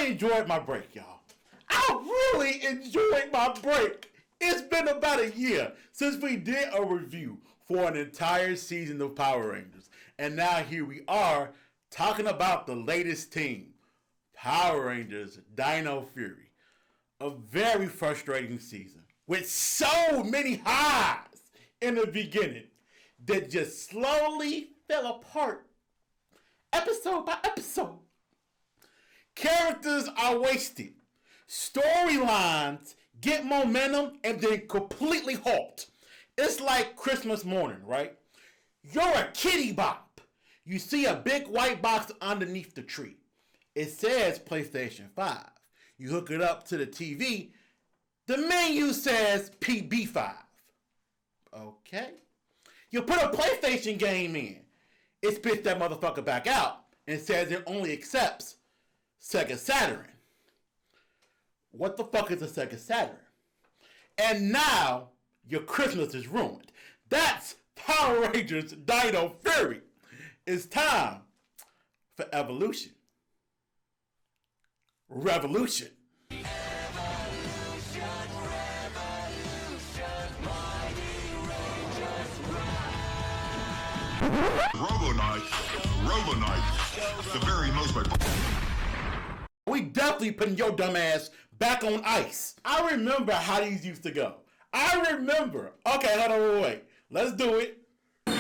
I enjoyed my break, y'all. I really enjoyed my break. It's been about a year since we did a review for an entire season of Power Rangers. And now here we are talking about the latest team, Power Rangers Dino Fury. A very frustrating season with so many highs in the beginning that just slowly fell apart episode by episode. Characters are wasted. Storylines get momentum and then completely halt. It's like Christmas morning, right? You're a kitty bop. You see a big white box underneath the tree. It says PlayStation 5. You hook it up to the TV. The menu says PB5. Okay. You put a PlayStation game in. It spits that motherfucker back out and says it only accepts Sega Saturn. What the fuck is a Sega Saturn? And now your Christmas is ruined. That's Power Rangers Dino Fury. It's time for evolution. Revolution. Robo-Knight, the very most We definitely putting your dumb ass back on ice. I remember how these used to go. I remember. Okay, hold on, wait. Let's do it. Okay,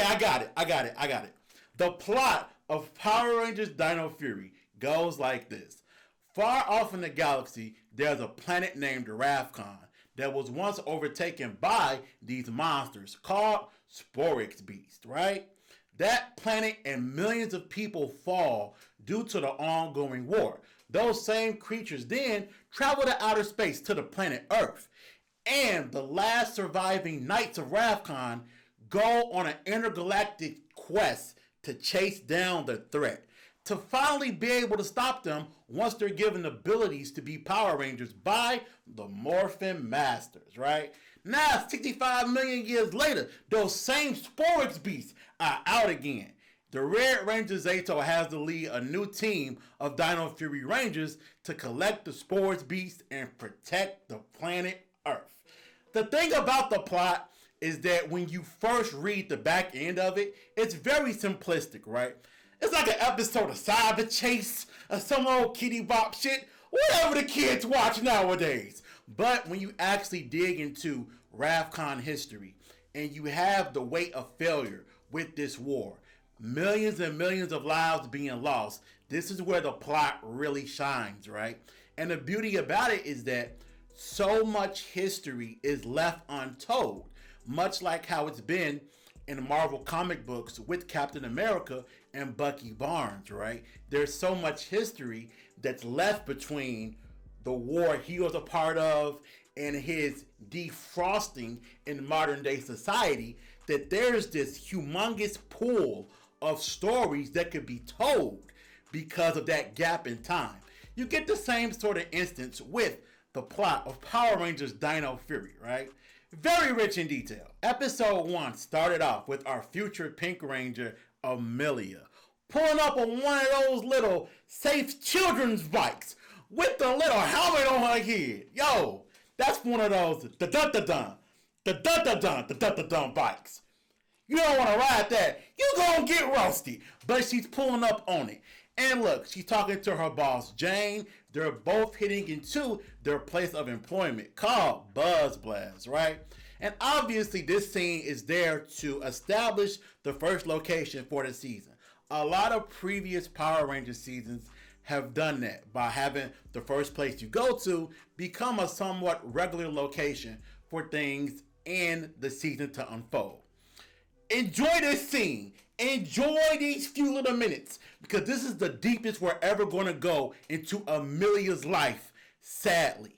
I got it. The plot of Power Rangers Dino Fury goes like this. Far off in the galaxy, there's a planet named Ravcon that was once overtaken by these monsters called Sporix Beast, right? That planet and millions of people fall due to the ongoing war. Those same creatures then travel to outer space to the planet Earth. And the last surviving Knights of Ravcon go on an intergalactic quest to chase down the threat, to finally be able to stop them once they're given abilities to be Power Rangers by the Morphin Masters, right? Now, 65 million years later, those same Sporix Beasts are out again. The Red Ranger Zeto has to lead a new team of Dino Fury Rangers to collect the Sporix Beasts and protect the planet Earth. The thing about the plot is that when you first read the back end of it, it's very simplistic, right? It's like an episode of Cyber Chase or some old kitty bop shit, whatever the kids watch nowadays. But when you actually dig into Ravcon history and you have the weight of failure with this war, millions and millions of lives being lost, this is where the plot really shines, right? And the beauty about it is that so much history is left untold, much like how it's been in the Marvel comic books with Captain America and Bucky Barnes, right? There's so much history that's left between the war he was a part of and his defrosting in modern day society that there's this humongous pool of stories that could be told because of that gap in time. You get the same sort of instance with the plot of Power Rangers Dino Fury, right? Very rich in detail. Episode 1 started off with our future Pink Ranger, Amelia, pulling up on one of those little safe children's bikes with the little helmet on her head. Yo, that's one of those the bikes. You don't want to ride that. You gonna get roasted. But she's pulling up on it. And look, she's talking to her boss, Jane. They're both heading into their place of employment called Buzz Blast, right? And obviously this scene is there to establish the first location for the season. A lot of previous Power Ranger seasons have done that by having the first place you go to become a somewhat regular location for things in the season to unfold. Enjoy this scene. Enjoy these few little minutes because this is the deepest we're ever going to go into Amelia's life, sadly.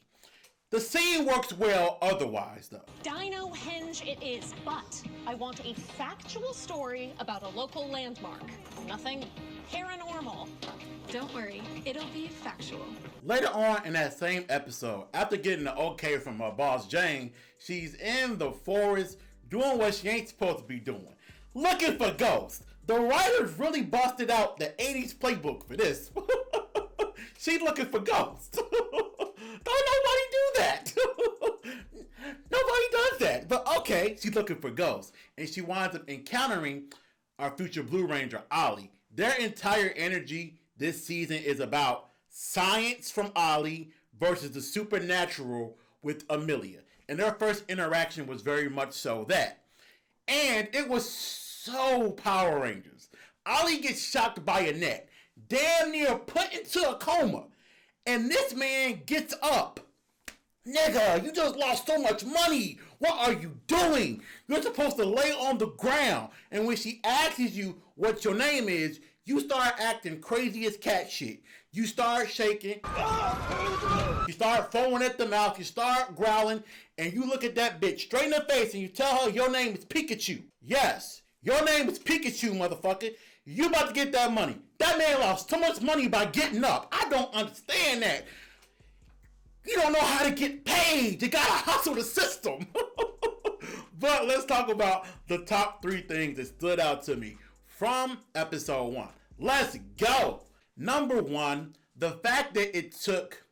The scene works well otherwise, though. Dino Henge it is, but I want a factual story about a local landmark. Nothing paranormal. Don't worry, it'll be factual. Later on in that same episode, after getting the okay from her boss Jane, she's in the forest doing what she ain't supposed to be doing. Looking for ghosts. The writers really busted out the 80s playbook for this. She's looking for ghosts. Don't nobody do that. Nobody does that. But okay, she's looking for ghosts. And she winds up encountering our future Blue Ranger, Ollie. Their entire energy this season is about science from Ollie versus the supernatural with Amelia. And their first interaction was very much so that. And it was so Power Rangers. Ollie gets shocked by a net, damn near put into a coma. And this man gets up. Nigga, you just lost so much money. What are you doing? You're supposed to lay on the ground. And when she asks you what your name is, you start acting crazy as cat shit. You start shaking. You start foaming at the mouth. You start growling. And you look at that bitch straight in the face and you tell her your name is Pikachu. Yes, your name is Pikachu, motherfucker. You about to get that money. That man lost so much money by getting up. I don't understand that. You don't know how to get paid. You gotta hustle the system. But let's talk about the top 3 things that stood out to me from episode 1. Let's go. Number 1, the fact that it took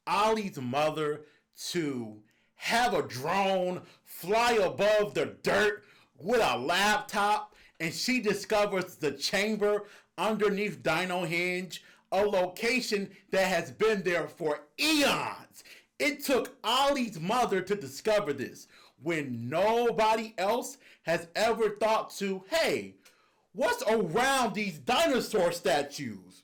Ollie's mother to have a drone fly above the dirt with a laptop, and she discovers the chamber underneath Dino Hinge, a location that has been there for eons. It took Ollie's mother to discover this when nobody else has ever thought to, hey, what's around these dinosaur statues?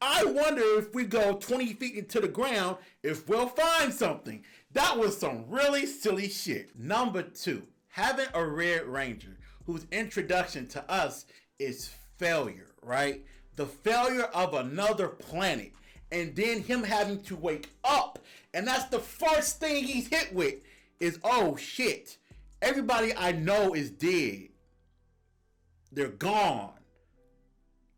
I wonder if we go 20 feet into the ground if we'll find something. That was some really silly shit. Number 2, having a Red Ranger whose introduction to us is failure, right? The failure of another planet, and then him having to wake up, and that's the first thing he's hit with is, oh shit, everybody I know is dead. They're gone.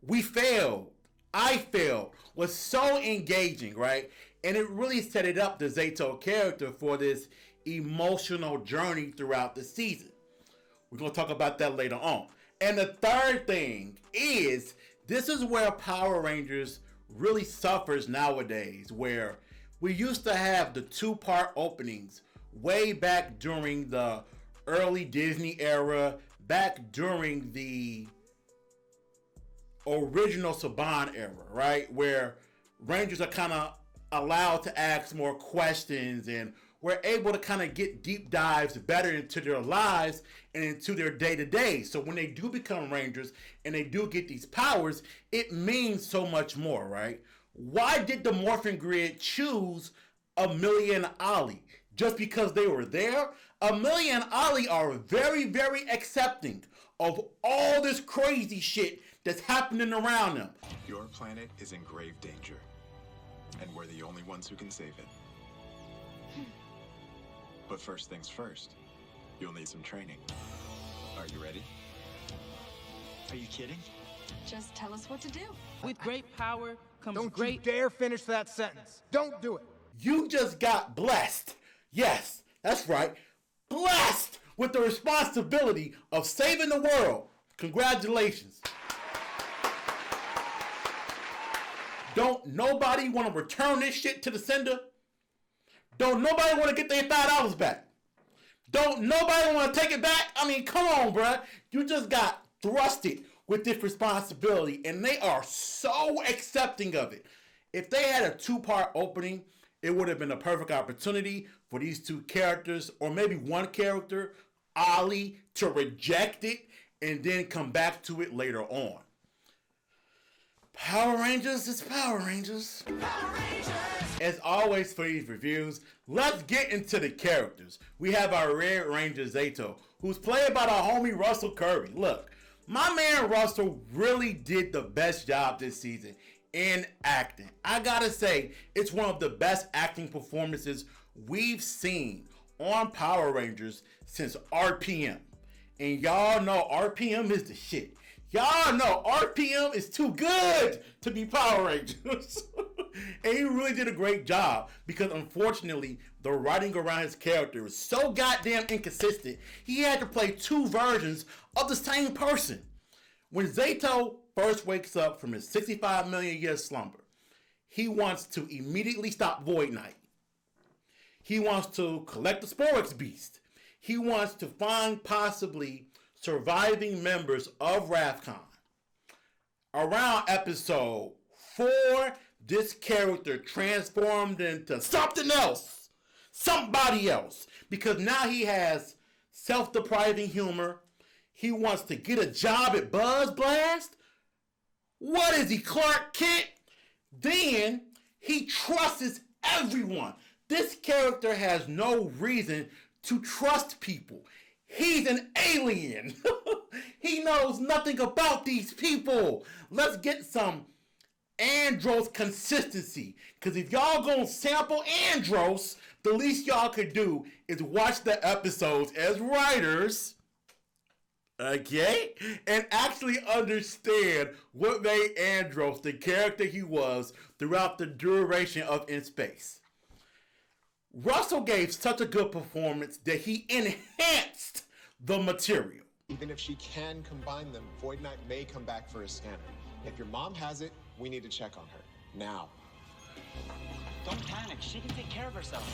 We failed. I failed. Was so engaging, right? And it really set it up, the Zeto character, for this emotional journey throughout the season. We're going to talk about that later on. And the third thing is, this is where Power Rangers really suffers nowadays, where we used to have the 2-part openings way back during the early Disney era, back during the original Saban era, right? Where Rangers are kind of allowed to ask more questions, and we're able to kind of get deep dives better into their lives and into their day-to-day. So when they do become Rangers and they do get these powers, it means so much more, right? Why did the Morphin Grid choose Amelia and Ollie? Just because they were there? Amelia and Ollie are very, very accepting of all this crazy shit that's happening around them. Your planet is in grave danger, and we're the only ones who can save it. But first things first, you'll need some training. Are you ready? Are you kidding? Just tell us what to do. With great power comes Don't great... you dare finish that sentence. Don't do it. You just got blessed. Yes, that's right. Blessed with the responsibility of saving the world. Congratulations. Don't nobody want to return this shit to the sender? Don't nobody want to get their $5 back? Don't nobody want to take it back? I mean, come on, bruh. You just got thrusted with this responsibility, and they are so accepting of it. If they had a 2-part opening, it would have been a perfect opportunity for these 2 characters, or maybe one character, Ollie, to reject it and then come back to it later on. Power Rangers is Power Rangers. Power Rangers. As always for these reviews, let's get into the characters. We have our Red Ranger Zeto, who's played by the homie Russell Kirby. Look, my man Russell really did the best job this season in acting. I gotta say, it's one of the best acting performances we've seen on Power Rangers since RPM. And y'all know RPM is the shit. Y'all know RPM is too good to be Power Rangers. And he really did a great job, because unfortunately the writing around his character is so goddamn inconsistent. He had to play 2 versions of the same person. When Zeto first wakes up from his 65 million year slumber, he wants to immediately stop Void Knight. He wants to collect the Sporix beast. He wants to find possibly surviving members of Wrathcon. Around episode 4, this character transformed into something else. Somebody else. Because now he has self-depriving humor. He wants to get a job at Buzz Blast. What is he, Clark Kent? Then he trusts everyone. This character has no reason to trust people. He's an alien. He knows nothing about these people. Let's get some Andros consistency. Because if y'all gonna sample Andros, the least y'all could do is watch the episodes as writers, okay? And actually understand what made Andros the character he was throughout the duration of In Space. Russell gave such a good performance that he enhanced the material. Even if she can combine them, Void Knight may come back for a scanner. If your mom has it, we need to check on her. Now. Don't panic. She can take care of herself.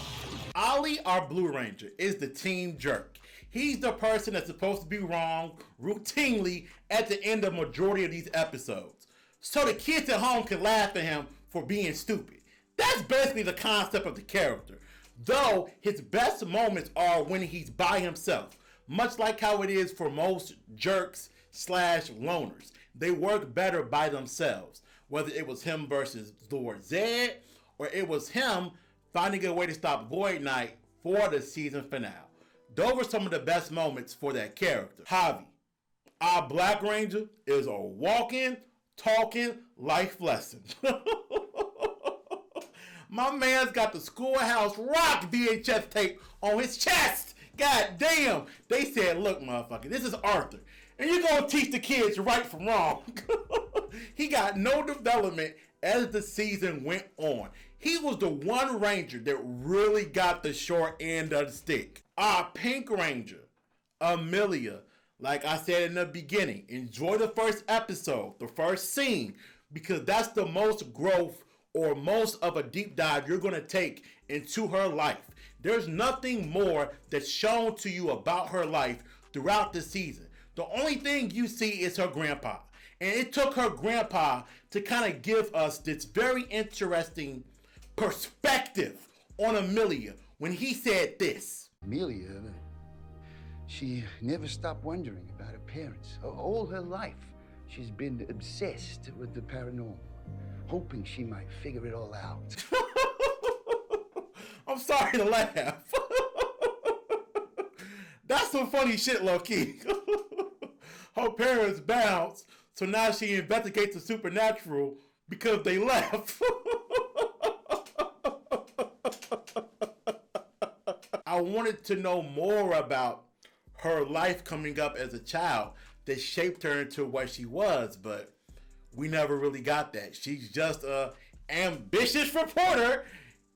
Ollie, our Blue Ranger, is the team jerk. He's the person that's supposed to be wrong routinely at the end of majority of these episodes. So the kids at home can laugh at him for being stupid. That's basically the concept of the character. Though his best moments are when he's by himself. Much like how it is for most jerks / loners. They work better by themselves. Whether it was him versus Lord Zedd, or it was him finding a way to stop Void Knight for the season finale. Those were some of the best moments for that character. Javi, our Black Ranger, is a walking, talking life lesson. My man's got the Schoolhouse Rock VHS tape on his chest. God damn. They said, look, motherfucker, this is Arthur. And you're going to teach the kids right from wrong. He got no development as the season went on. He was the one Ranger that really got the short end of the stick. Our Pink Ranger, Amelia, like I said in the beginning, enjoy the first episode, the first scene, because that's the most growth or most of a deep dive you're going to take into her life. There's nothing more that's shown to you about her life throughout the season. The only thing you see is her grandpa. And it took her grandpa to kind of give us this very interesting perspective on Amelia when he said this. Amelia, she never stopped wondering about her parents. All her life, she's been obsessed with the paranormal, hoping she might figure it all out. I'm sorry to laugh. That's some funny shit, low-key. Her parents bounced, so now she investigates the supernatural because they left. I wanted to know more about her life coming up as a child that shaped her into what she was, but we never really got that. She's just a ambitious reporter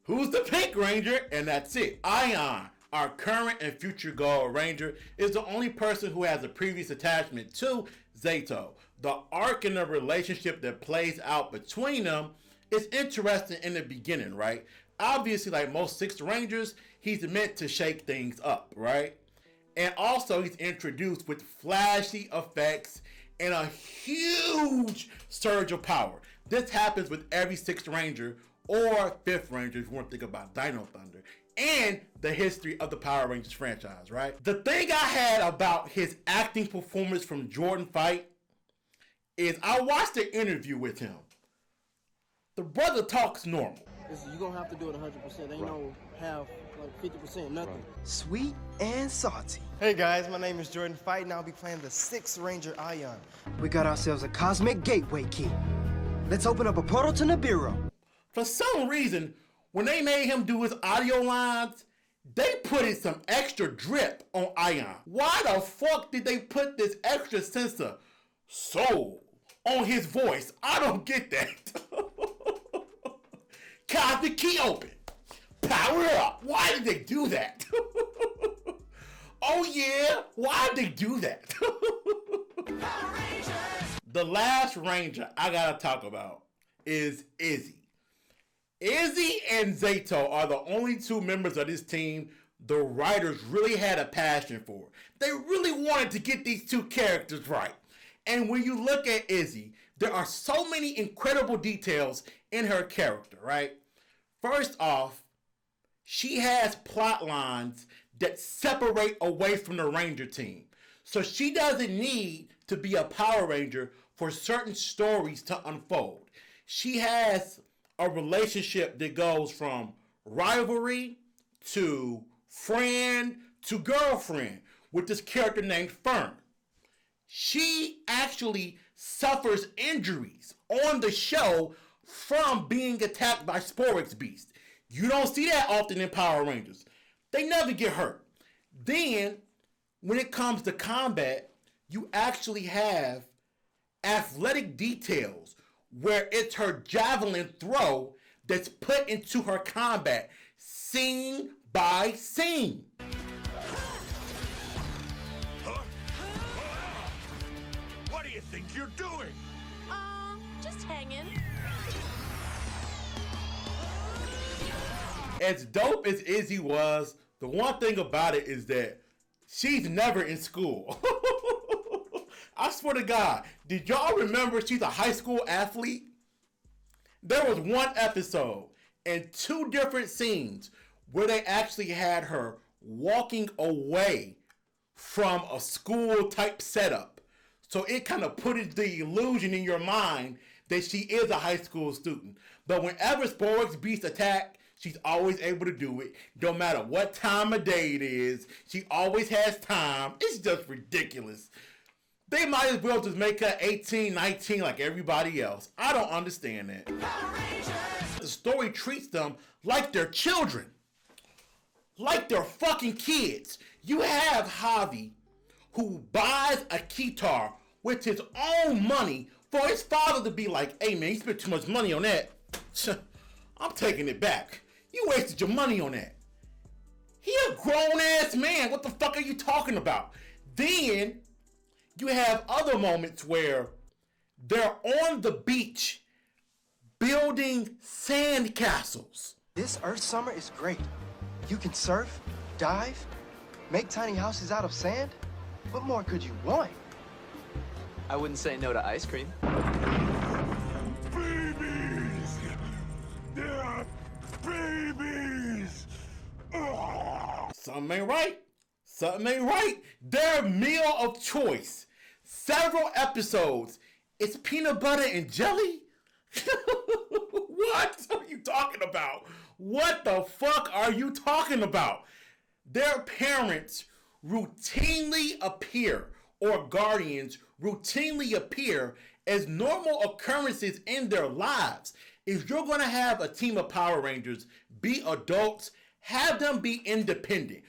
who's the Pink Ranger, and that's it. Ion, our current and future Gold Ranger, is the only person who has a previous attachment to Zeto. The arc in the relationship that plays out between them is interesting in the beginning, right? Obviously, like most Sixth Rangers, he's meant to shake things up, right? And also, he's introduced with flashy effects and a huge surge of power. This happens with every Sixth Ranger or Fifth Ranger, if you want to think about Dino Thunder, and the history of the Power Rangers franchise, right? The thing I had about his acting performance from Jordan Fight is I watched an interview with him. The brother talks normal. You're going to have to do it 100%. Ain't no half, like 50%, nothing. Right. Sweet and salty. Hey guys, my name is Jordan Fight, and I'll be playing the Sixth Ranger Ion. We got ourselves a cosmic gateway key. Let's open up a portal to Nibiru. For some reason, when they made him do his audio lines, they put in some extra drip on Ion. Why the fuck did they put this extra sense of soul on his voice? I don't get that. Cosmic key open. Power up. Why did they do that? Oh yeah, why did they do that? The last Ranger I gotta talk about is Izzy. Izzy and Zeto are the only two members of this team the writers really had a passion for. They really wanted to get these two characters right. And when you look at Izzy, there are so many incredible details in her character, right? First off, she has plot lines that separate away from the Ranger team. So she doesn't need to be a Power Ranger for certain stories to unfold. She has a relationship that goes from rivalry to friend to girlfriend with this character named Fern. She actually suffers injuries on the show from being attacked by Sporix Beast. You don't see that often in Power Rangers. They never get hurt. Then, when it comes to combat, you actually have athletic details where it's her javelin throw that's put into her combat, scene by scene. What do you think you're doing? Just hanging. As dope as Izzy was, the one thing about it is that she's never in school. I swear to God, did y'all remember she's a high school athlete? There was one episode and two different scenes where they actually had her walking away from a school type setup. So it kind of put the illusion in your mind that she is a high school student. But whenever Sporix Beast attack, she's always able to do it. No matter what time of day it is, she always has time. It's just ridiculous. They might as well just make her 18, 19 like everybody else. I don't understand that. The story treats them like they're children. Like they're fucking kids. You have Javi, who buys a guitar with his own money for his father to be like, hey man, you spent too much money on that. I'm taking it back. You wasted your money on that. He a grown ass man. What the fuck are you talking about? Then you have other moments where they're on the beach building sand castles. This Earth summer is great. You can surf, dive, make tiny houses out of sand. What more could you want? I wouldn't say no to ice cream. Babies! They're babies! Something ain't right. Something ain't right. Their meal of choice. Several episodes. It's peanut butter and jelly? What are you talking about? What the fuck are you talking about? Their parents routinely appear, or guardians routinely appear as normal occurrences in their lives. If you're going to have a team of Power Rangers be adults, have them be independent.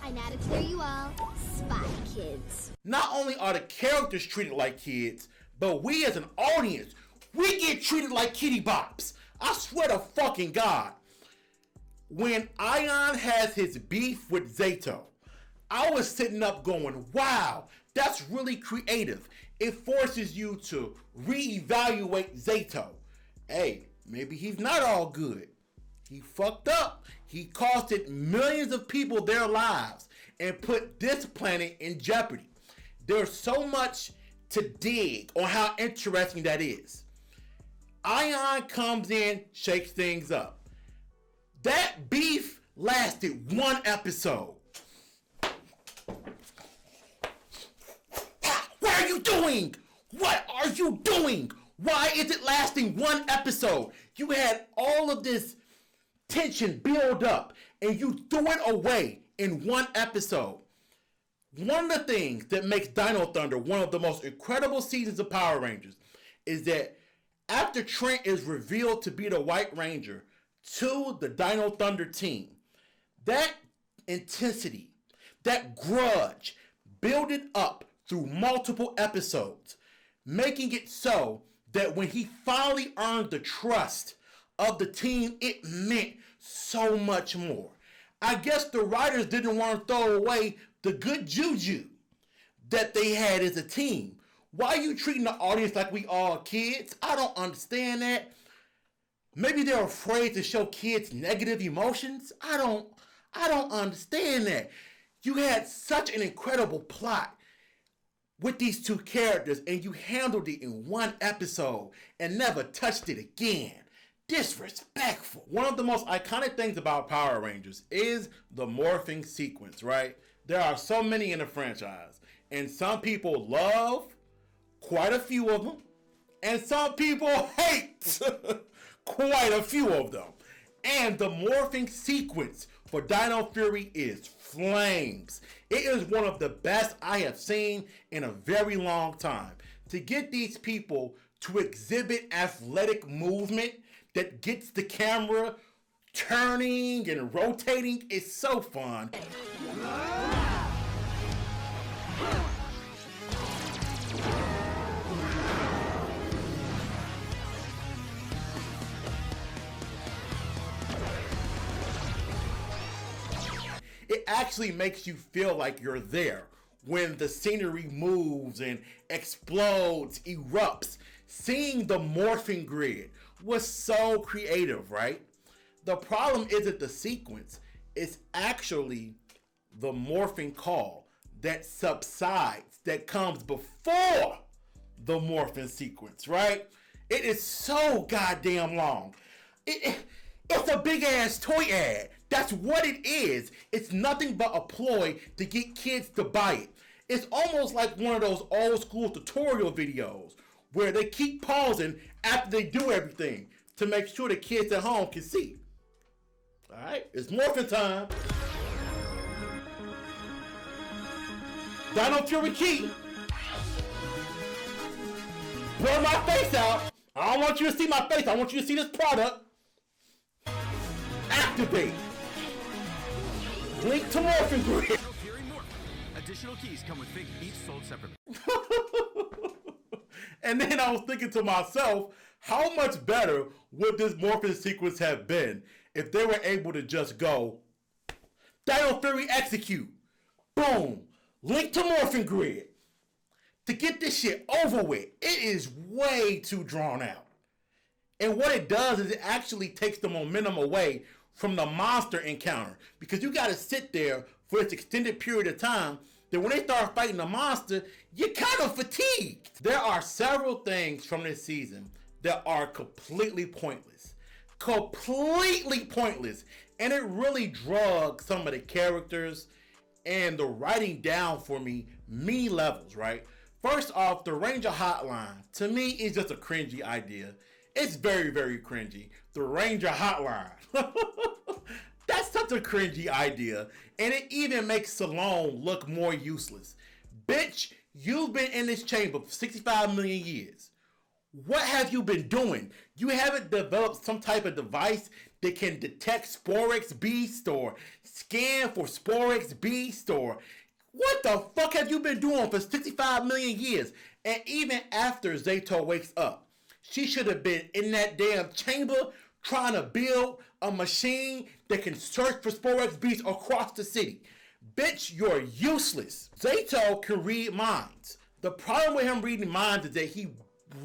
I'm added to you all, Spy Kids. Not only are the characters treated like kids, but we as an audience, we get treated like kitty bops. I swear to fucking God. When Ion has his beef with Zeto, I was sitting up going, wow, that's really creative. It forces you to reevaluate Zeto. Hey, maybe he's not all good. He fucked up. He costed millions of people their lives and put this planet in jeopardy. There's so much to dig on how interesting that is. Ion comes in, shakes things up. That beef lasted one episode. What are you doing? What are you doing? Why is it lasting one episode? You had all of this tension build up and you threw it away in one episode. One of the things that makes Dino Thunder one of the most incredible seasons of Power Rangers is that after Trent is revealed to be the White Ranger to the Dino Thunder team, that intensity, that grudge, build it up through multiple episodes, making it so that when he finally earned the trust of the team, it meant so much more. I guess the writers didn't want to throw away the good juju that they had as a team, Why are you treating the audience like we all kids? I don't understand that. Maybe they're afraid to show kids negative emotions. I don't understand that. You had such an incredible plot with these two characters and you handled it in one episode and never touched it again. Disrespectful. One of the most iconic things about Power Rangers is the morphing sequence, right? There are so many in the franchise, and some people love quite a few of them, and some people hate quite a few of them. And the morphing sequence for Dino Fury is flames. It is one of the best I have seen in a very long time. To get these people to exhibit athletic movement that gets the camera turning and rotating is so fun. It actually makes you feel like you're there when the scenery moves and explodes, erupts. Seeing the morphing grid was so creative, right? The problem isn't the sequence, it's actually the morphing call that subsides, that comes before the morphing sequence, right? It is so goddamn long. It's a big ass toy ad. That's what it is. It's nothing but a ploy to get kids to buy it. It's almost like one of those old school tutorial videos where they keep pausing after they do everything to make sure the kids at home can see. Alright, it's morphin' time. Dino Fury key. Blur my face out. I don't want you to see my face. I want you to see this product. Activate. Link to morphin' grid. Additional keys come with figures, each sold separately. And then I was thinking to myself, how much better would this morphin' sequence have been if they were able to just go, Dino Fury execute, boom, link to morphin' grid. To get this shit over with, it is way too drawn out. And what it does is it actually takes the momentum away from the monster encounter, because you got to sit there for this extended period of time that when they start fighting the monster, you're kind of fatigued. There are several things from this season that are completely pointless. Completely pointless. And it really drugged some of the characters and the writing down for me many levels, right? First off, the Ranger Hotline, to me, is just a cringy idea. It's very, very cringy. The Ranger Hotline. That's such a cringy idea. And it even makes Salome look more useless. Bitch, you've been in this chamber for 65 million years. What have you been doing? You haven't developed some type of device that can detect Sporex Beast or scan for Sporex Beast or... What the fuck have you been doing for 65 million years? And even after Zeto wakes up, she should have been in that damn chamber trying to build a machine that can search for Sporex Beasts across the city. Bitch, you're useless. Zeto can read minds. The problem with him reading minds is that he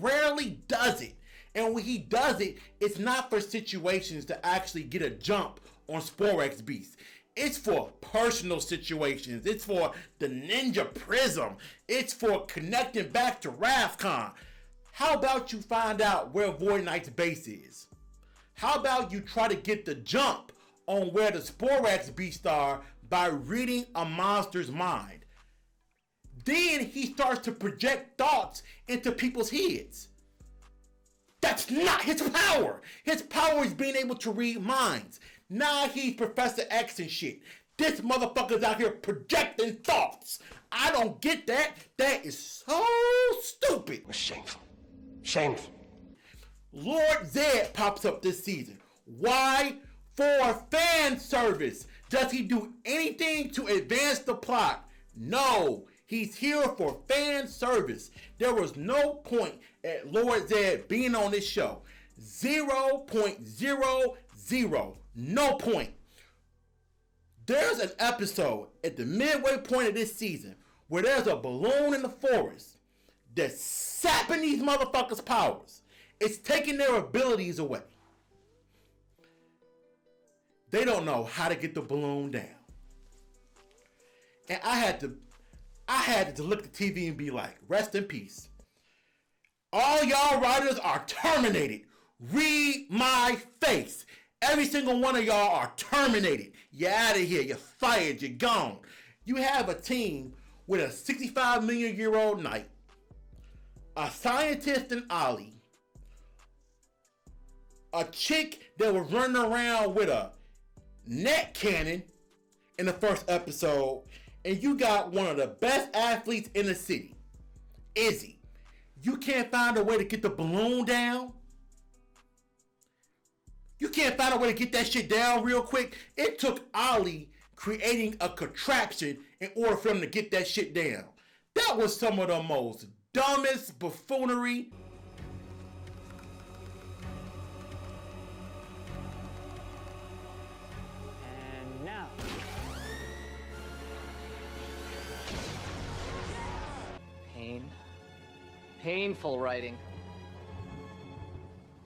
rarely does it. And when he does it, it's not for situations to actually get a jump on Sporex Beasts. It's for personal situations. It's for the Ninja Prism. It's for connecting back to Ravcon. How about you find out where Void Knight's base is? How about you try to get the jump on where the Sporex Beasts are by reading a monster's mind? Then he starts to project thoughts into people's heads. That's not his power. His power is being able to read minds. Now he's Professor X and shit. This motherfucker's out here projecting thoughts. I don't get that. That is so stupid. Shameful. Shameful. Lord Zedd pops up this season. Why? For fan service. Does he do anything to advance the plot? No. He's here for fan service. There was no point at Lord Zedd being on this show. 0.00. No point. There's an episode at the midway point of this season where there's a balloon in the forest. that's sapping these motherfuckers' powers. It's taking their abilities away. They don't know how to get the balloon down. And I had to look at the TV and be like, rest in peace. All y'all writers are terminated. Read my face. Every single one of y'all are terminated. You're out of here. You're fired. You're gone. You have a team with a 65 million year old knight, a scientist in Ollie, a chick that was running around with a net cannon in the first episode, and you got one of the best athletes in the city, Izzy. You can't find a way to get the balloon down? You can't find a way to get that shit down real quick? It took Ollie creating a contraption in order for him to get that shit down. That was some of the most dumbest buffoonery. And now. Pain. Painful writing.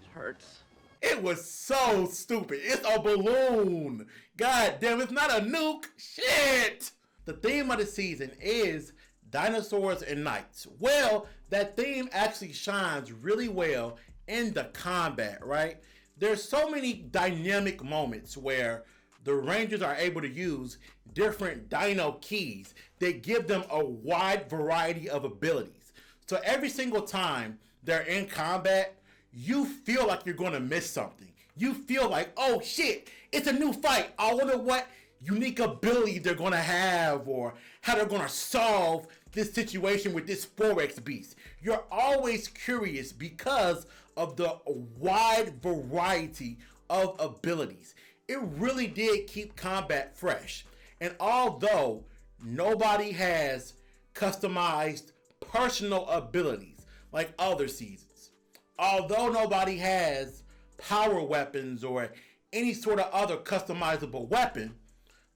It hurts. It was so stupid. It's a balloon. God damn, it's not a nuke. Shit. The theme of the season is dinosaurs and knights. Well, that theme actually shines really well in the combat, right? There's so many dynamic moments where the Rangers are able to use different dino keys that give them a wide variety of abilities. So every single time they're in combat, you feel like you're going to miss something. You feel like, oh shit, it's a new fight. I wonder what unique ability they're going to have or how they're going to solve this situation with this 4X beast. You're always curious because of the wide variety of abilities. It really did keep combat fresh. And although nobody has customized personal abilities like other seasons, although nobody has power weapons or any sort of other customizable weapon,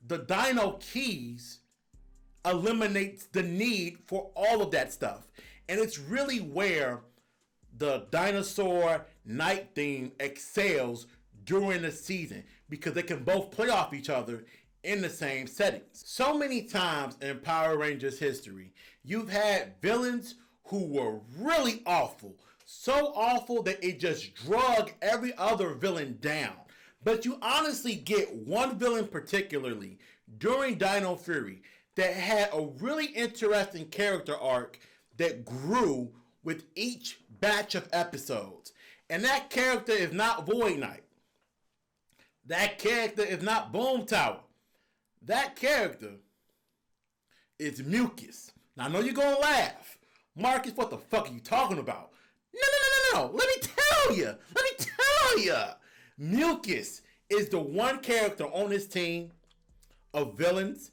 the Dino keys eliminates the need for all of that stuff. And it's really where the dinosaur night theme excels during the season, because they can both play off each other in the same settings. So many times in Power Rangers history, you've had villains who were really awful. So awful that it just drug every other villain down. But you honestly get one villain particularly during Dino Fury that had a really interesting character arc that grew with each batch of episodes. And that character is not Void Knight. That character is not Boom Tower. That character is Mucus. Now I know you're gonna laugh. Marcus, what the fuck are you talking about? No. Let me tell you. Mucus is the one character on this team of villains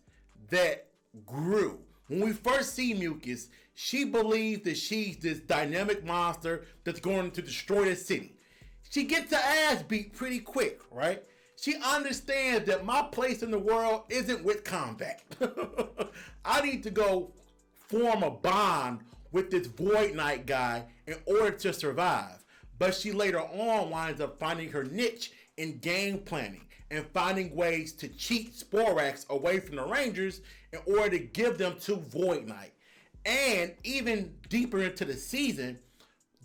that grew. When we first see Mucus, she believes that she's this dynamic monster that's going to destroy the city. She gets her ass beat pretty quick, right? She understands that my place in the world isn't with combat. I need to go form a bond with this Void Knight guy in order to survive. But she later on winds up finding her niche in game planning and finding ways to cheat Sporax away from the Rangers in order to give them to Void Knight. And even deeper into the season,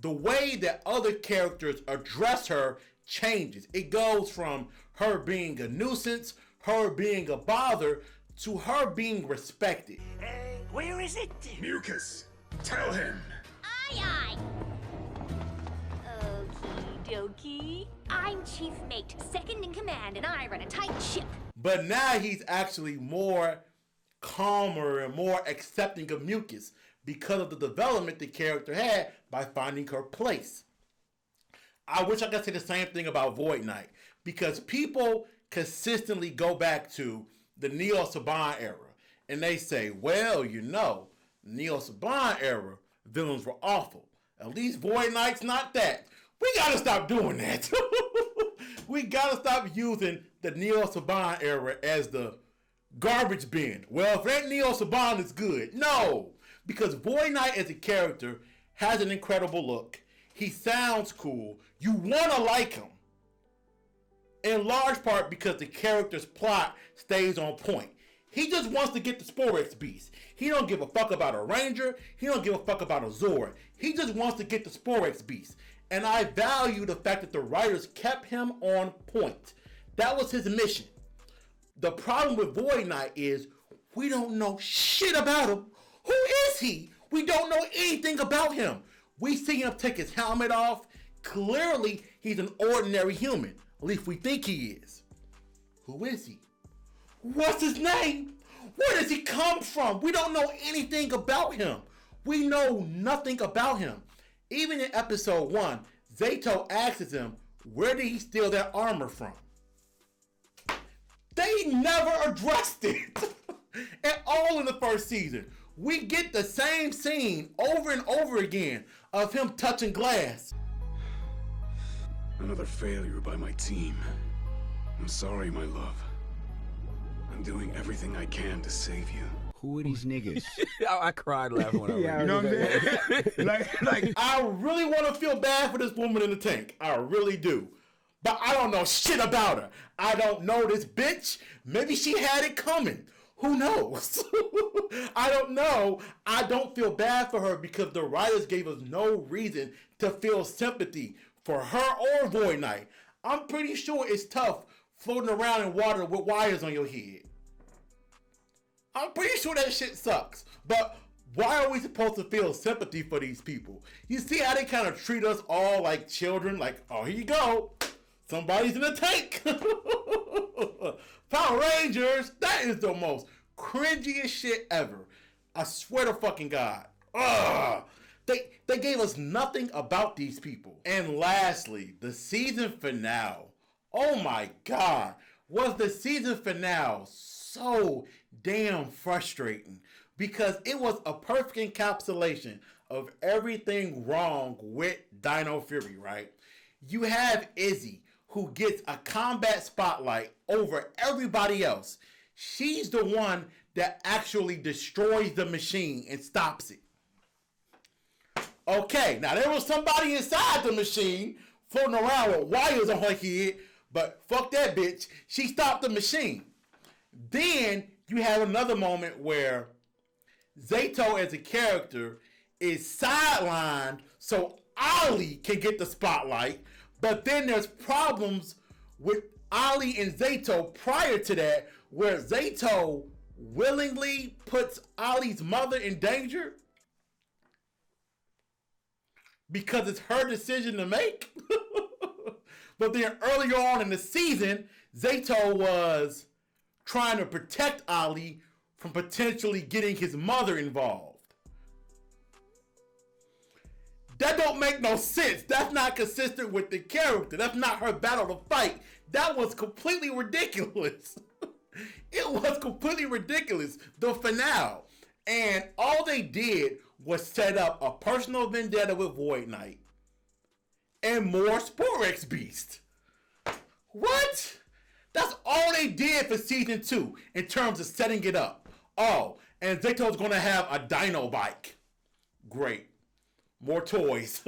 the way that other characters address her changes. It goes from her being a nuisance, her being a bother, to her being respected. Where is it? Mucus, tell him. Aye. Okie dokie. I'm Chief Mate, second in command, and I run a tight ship. But now he's actually more calmer and more accepting of Mucus because of the development the character had by finding her place. I wish I could say the same thing about Void Knight, because people consistently go back to the Neo Saban era and they say, well, you know, Neo Saban era villains were awful. At least Void Knight's not that. We gotta stop doing that. We gotta stop using the Neo Saban era as the garbage bin. Well, if that Neo Saban is good, no, because Void Knight as a character has an incredible look. He sounds cool. You want to like him. In large part because the character's plot stays on point. He just wants to get the Sporex beast. He don't give a fuck about a Ranger. He don't give a fuck about a Zord. He just wants to get the Sporex beast. And I value the fact that the writers kept him on point. That was his mission. The problem with Void Knight is we don't know shit about him. Who is he? We don't know anything about him. We see him take his helmet off. Clearly, he's an ordinary human. At least we think he is. Who is he? What's his name? Where does he come from? We don't know anything about him. We know nothing about him. Even in episode 1, Zeto asks him, where did he steal that armor from? They never addressed it at all in the first season. We get the same scene over and over again of him touching glass. Another failure by my team. I'm sorry, my love. I'm doing everything I can to save you. Who are these niggas? I cried laughing when I read it. You know what I'm saying? like, I really want to feel bad for this woman in the tank. I really do. But I don't know shit about her. I don't know this bitch. Maybe she had it coming. Who knows? I don't know. I don't feel bad for her because the writers gave us no reason to feel sympathy for her or Void Knight. I'm pretty sure it's tough floating around in water with wires on your head. I'm pretty sure that shit sucks. But why are we supposed to feel sympathy for these people? You see how they kind of treat us all like children? Like, oh, here you go. Somebody's in a tank. Power Rangers. That is the most cringiest shit ever. I swear to fucking God. Ugh. They gave us nothing about these people. And lastly, the season finale. Oh my God. Was the season finale so damn frustrating because it was a perfect encapsulation of everything wrong with Dino Fury, right? You have Izzy, who gets a combat spotlight over everybody else. She's the one that actually destroys the machine and stops it. Okay, now there was somebody inside the machine floating around with wires on her head, but fuck that bitch. She stopped the machine. Then you have another moment where Zeto as a character is sidelined so Ollie can get the spotlight, but then there's problems with Ollie and Zeto prior to that where Zeto willingly puts Ollie's mother in danger because it's her decision to make. But then earlier on in the season, Zeto was trying to protect Ollie from potentially getting his mother involved. That don't make no sense. That's not consistent with the character. That's not her battle to fight. That was completely ridiculous. It was completely ridiculous. The finale. And all they did was set up a personal vendetta with Void Knight. And more Sporex Beast. What? That's all they did for season 2 in terms of setting it up. Oh, and Zeto's gonna have a dino bike. Great. More toys.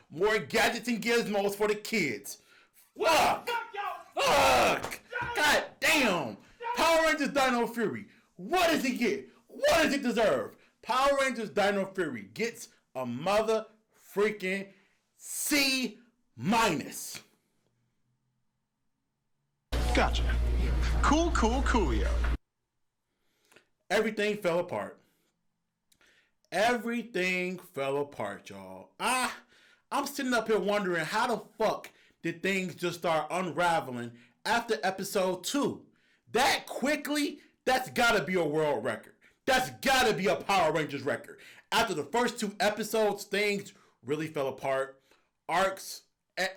More gadgets and gizmos for the kids. Fuck! Fuck! God damn! Power Rangers Dino Fury. What does it get? What does it deserve? Power Rangers Dino Fury gets a mother freaking C-. Gotcha. Cool, yo. Everything fell apart. Everything fell apart, y'all. I'm sitting up here wondering how the fuck did things just start unraveling after episode 2? That quickly? That's gotta be a world record. That's gotta be a Power Rangers record. After the first 2 episodes, things really fell apart. Arcs. I'm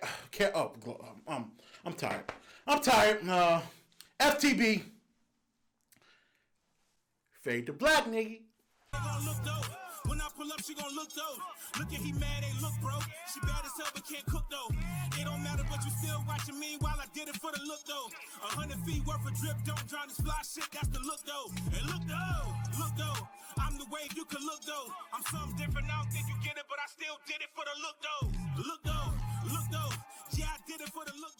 tired. FTB. Fade to black, nigga. When I pull up, she gon' look though. Look at he mad, ain't look, bro. She bad as hell, but can't cook though. It don't matter, but you still watching me while I did it for the look though. 100 feet worth of drip, don't drown this fly shit, that's the look though. And look though, I'm the wave, you can look though. I'm something different, I don't think you get it. but I still did it for the look though. Look though, look though. Yeah, I did it for the look